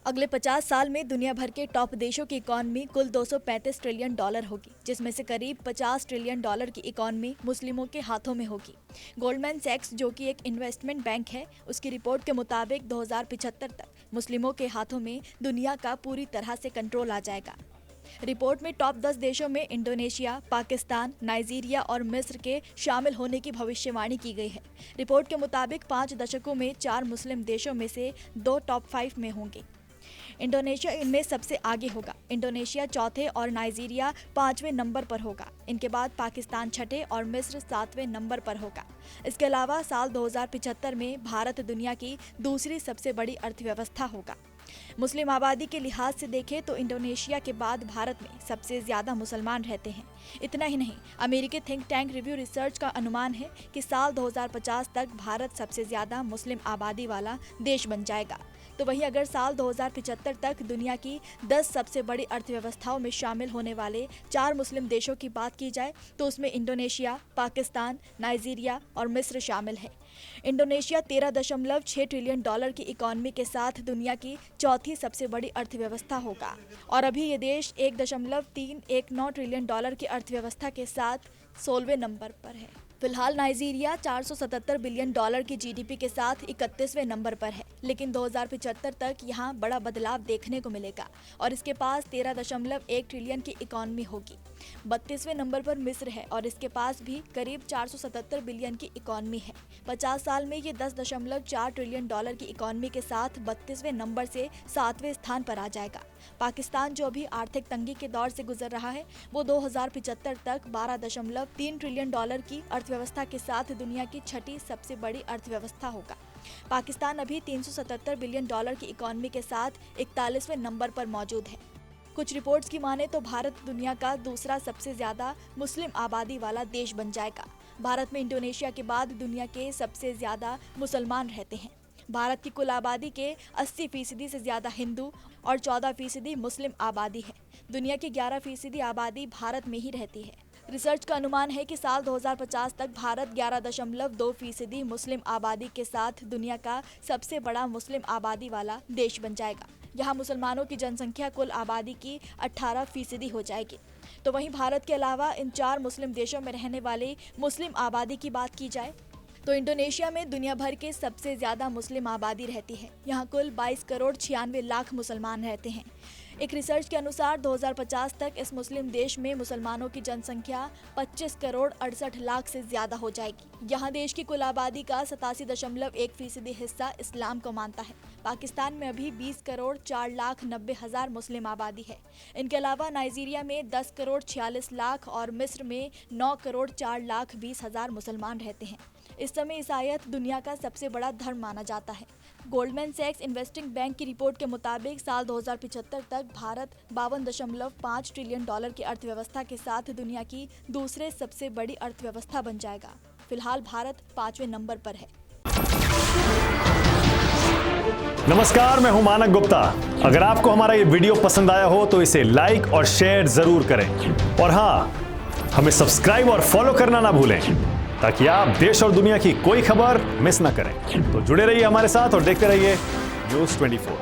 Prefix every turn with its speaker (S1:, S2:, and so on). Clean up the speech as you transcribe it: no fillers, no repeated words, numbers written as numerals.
S1: अगले 50 साल में दुनिया भर के टॉप देशों की इकॉनमी कुल 235 ट्रिलियन डॉलर होगी, जिसमें से करीब 50 ट्रिलियन डॉलर की इकॉनमी मुस्लिमों के हाथों में होगी। गोल्डमैन सैक्स, जो कि एक इन्वेस्टमेंट बैंक है, उसकी रिपोर्ट के मुताबिक 2075 तक मुस्लिमों के हाथों में दुनिया का पूरी तरह से कंट्रोल आ जाएगा। रिपोर्ट में टॉप 10 देशों में इंडोनेशिया, पाकिस्तान, नाइजीरिया और मिस्र के शामिल होने की भविष्यवाणी की गई है। रिपोर्ट के मुताबिक 5 दशकों में 4 मुस्लिम देशों में से 2 टॉप 5 में होंगे। इंडोनेशिया इनमें सबसे आगे होगा। इंडोनेशिया चौथे और नाइजीरिया 5वें नंबर पर होगा। इनके बाद पाकिस्तान छठे और मिस्र 7वें नंबर पर होगा। इसके अलावा साल 2075 में भारत दुनिया की दूसरी सबसे बड़ी अर्थव्यवस्था होगा। मुस्लिम आबादी के लिहाज से देखें तो इंडोनेशिया के बाद भारत में सबसे ज्यादा मुसलमान रहते हैं। इतना ही नहीं, अमेरिकी थिंक टैंक रिव्यू रिसर्च का अनुमान है कि साल 2050 तक भारत सबसे ज्यादा मुस्लिम आबादी वाला देश बन जाएगा। तो वहीं अगर साल 2075 तक दुनिया की 10 सबसे बड़ी अर्थव्यवस्थाओं में शामिल होने वाले 4 मुस्लिम देशों की बात की जाए तो उसमें इंडोनेशिया, पाकिस्तान, नाइजीरिया और मिस्र शामिल है। इंडोनेशिया 13.6 ट्रिलियन डॉलर की इकॉनमी के साथ दुनिया की चौथी सबसे बड़ी अर्थव्यवस्था होगा और अभी ये देश 1.319 ट्रिलियन डॉलर की अर्थव्यवस्था के साथ 16वें नंबर पर है। फिलहाल नाइजीरिया 477 बिलियन डॉलर की जीडीपी के साथ 31वें नंबर पर है, लेकिन 2075 तक यहाँ बड़ा बदलाव देखने को मिलेगा और इसके पास 13.1 ट्रिलियन की इकॉनमी होगी। 32वें नंबर पर मिस्र है और इसके पास भी करीब 477 बिलियन की इकॉनमी है। 50 साल में ये 10.4 ट्रिलियन डॉलर की इकॉनमी के साथ 32वें नंबर से 7वें स्थान पर आ जाएगा। पाकिस्तान, जो अभी आर्थिक तंगी के दौर से गुजर रहा है, वो 2075 तक 12.3 ट्रिलियन डॉलर की अर्थव्यवस्था के साथ दुनिया की छठी सबसे बड़ी अर्थव्यवस्था होगा। पाकिस्तान अभी 377 बिलियन डॉलर की इकॉनमी के साथ 41वें नंबर पर मौजूद है। कुछ रिपोर्ट्स की माने तो भारत दुनिया का दूसरा सबसे ज्यादा मुस्लिम आबादी वाला देश बन जाएगा। भारत में इंडोनेशिया के बाद दुनिया के सबसे ज्यादा मुसलमान रहते हैं। भारत की कुल आबादी के 80% से ज्यादा हिंदू और 14% मुस्लिम आबादी है। दुनिया की 11% आबादी भारत में ही रहती है। रिसर्च का अनुमान है कि साल 2050 तक भारत 11.2% मुस्लिम आबादी के साथ दुनिया का सबसे बड़ा मुस्लिम आबादी वाला देश बन जाएगा। यहाँ मुसलमानों की जनसंख्या कुल आबादी की 18% हो जाएगी। तो वहीं भारत के अलावा इन 4 मुस्लिम देशों में रहने वाले मुस्लिम आबादी की बात की जाए तो इंडोनेशिया में दुनिया भर के सबसे ज्यादा मुस्लिम आबादी रहती है। यहाँ कुल 22 करोड़ 96 लाख मुसलमान रहते हैं। एक रिसर्च के अनुसार 2050 तक इस मुस्लिम देश में मुसलमानों की जनसंख्या 25 करोड़ 68 लाख से ज्यादा हो जाएगी। यहाँ देश की कुल आबादी का 87.1% हिस्सा इस्लाम को मानता है। पाकिस्तान में अभी 20 करोड़ 4 लाख 90 हजार मुस्लिम आबादी है। इनके अलावा नाइजीरिया में 10 करोड़ 46 लाख और मिस्र में 9 करोड़ 4 लाख 20 हजार मुसलमान रहते हैं। इस समय ईसाईयत दुनिया का सबसे बड़ा धर्म माना जाता है। गोल्डमैन सैक्स इन्वेस्टिंग बैंक की रिपोर्ट के मुताबिक साल 2075 तक भारत 52.5 ट्रिलियन डॉलर की अर्थव्यवस्था के साथ दुनिया की दूसरे सबसे बड़ी अर्थव्यवस्था बन जाएगा। फिलहाल भारत 5वें नंबर पर है।
S2: नमस्कार, मैं हूं मानक गुप्ता। अगर आपको हमारा ये वीडियो पसंद आया हो तो इसे लाइक और शेयर जरूर करें और हाँ, हमें सब्सक्राइब और फॉलो करना ना भूलें ताकि आप देश और दुनिया की कोई खबर मिस ना करें। तो जुड़े रहिए हमारे साथ और देखते रहिए न्यूज़ 24।